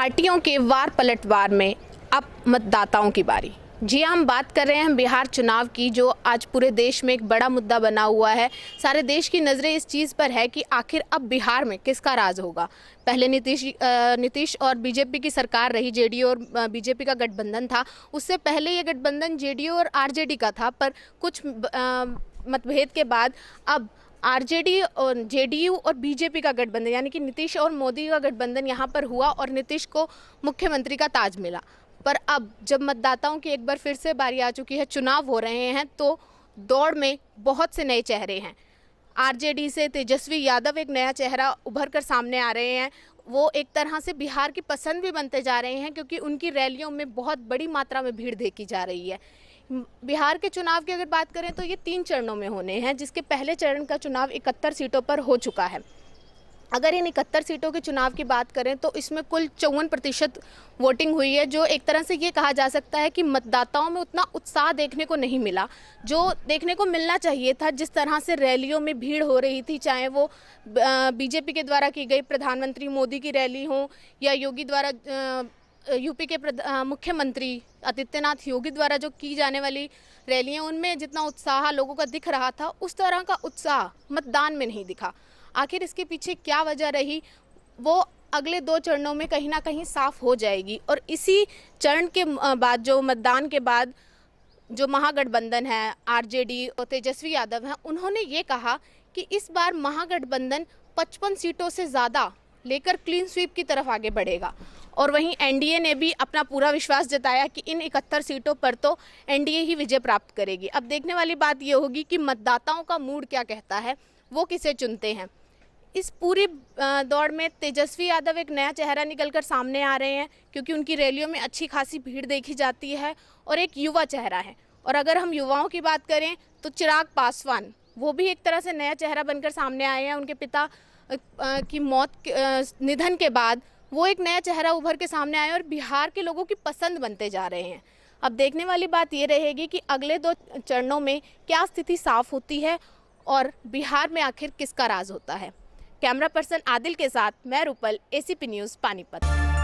पार्टियों के वार पलटवार में अब मतदाताओं की बारी। जी हाँ, हम बात कर रहे हैं बिहार चुनाव की, जो आज पूरे देश में एक बड़ा मुद्दा बना हुआ है। सारे देश की नज़रें इस चीज़ पर है कि आखिर अब बिहार में किसका राज होगा। पहले नीतीश और बीजेपी की सरकार रही, जेडीयू और बीजेपी का गठबंधन था। उससे पहले ये गठबंधन जेडीयू और आरजेडी का था, पर कुछ मतभेद के बाद अब आरजेडी और जेडीयू और बीजेपी का गठबंधन, यानी कि नीतीश और मोदी का गठबंधन यहाँ पर हुआ और नीतीश को मुख्यमंत्री का ताज मिला। पर अब जब मतदाताओं की एक बार फिर से बारी आ चुकी है, चुनाव हो रहे हैं, तो दौड़ में बहुत से नए चेहरे हैं। आरजेडी से तेजस्वी यादव एक नया चेहरा उभर कर सामने आ रहे हैं। वो एक तरह से बिहार की पसंद भी बनते जा रहे हैं, क्योंकि उनकी रैलियों में बहुत बड़ी मात्रा में भीड़ देखी जा रही है। बिहार के चुनाव की अगर बात करें तो ये 3 चरणों में होने हैं, जिसके पहले चरण का चुनाव 71 सीटों पर हो चुका है। अगर इन 71 सीटों के चुनाव की बात करें तो इसमें कुल 54% वोटिंग हुई है, जो एक तरह से ये कहा जा सकता है कि मतदाताओं में उतना उत्साह देखने को नहीं मिला जो देखने को मिलना चाहिए था। जिस तरह से रैलियों में भीड़ हो रही थी, चाहे वो बीजेपी के द्वारा की गई प्रधानमंत्री मोदी की रैली हो या योगी द्वारा यूपी के मुख्यमंत्री आदित्यनाथ योगी द्वारा जो की जाने वाली रैलियां, उनमें जितना उत्साह लोगों का दिख रहा था, उस तरह का उत्साह मतदान में नहीं दिखा। आखिर इसके पीछे क्या वजह रही, वो अगले 2 चरणों में कहीं ना कहीं साफ हो जाएगी। और इसी चरण के बाद, जो मतदान के बाद, जो महागठबंधन है आरजेडी और तेजस्वी यादव हैं, उन्होंने ये कहा कि इस बार महागठबंधन 55 सीटों से ज़्यादा लेकर क्लीन स्वीप की तरफ आगे बढ़ेगा। और वहीं एनडीए ने भी अपना पूरा विश्वास जताया कि इन 71 सीटों पर तो एनडीए ही विजय प्राप्त करेगी। अब देखने वाली बात ये होगी कि मतदाताओं का मूड क्या कहता है, वो किसे चुनते हैं। इस पूरी दौड़ में तेजस्वी यादव एक नया चेहरा निकलकर सामने आ रहे हैं, क्योंकि उनकी रैलियों में अच्छी खासी भीड़ देखी जाती है और एक युवा चेहरा है। और अगर हम युवाओं की बात करें तो चिराग पासवान, वो भी एक तरह से नया चेहरा बनकर सामने आए हैं। उनके पिता की निधन के बाद वो एक नया चेहरा उभर के सामने आए और बिहार के लोगों की पसंद बनते जा रहे हैं। अब देखने वाली बात ये रहेगी कि अगले 2 चरणों में क्या स्थिति साफ होती है और बिहार में आखिर किसका राज होता है। कैमरा पर्सन आदिल के साथ मैं रूपल, एसीपी न्यूज़ पानीपत।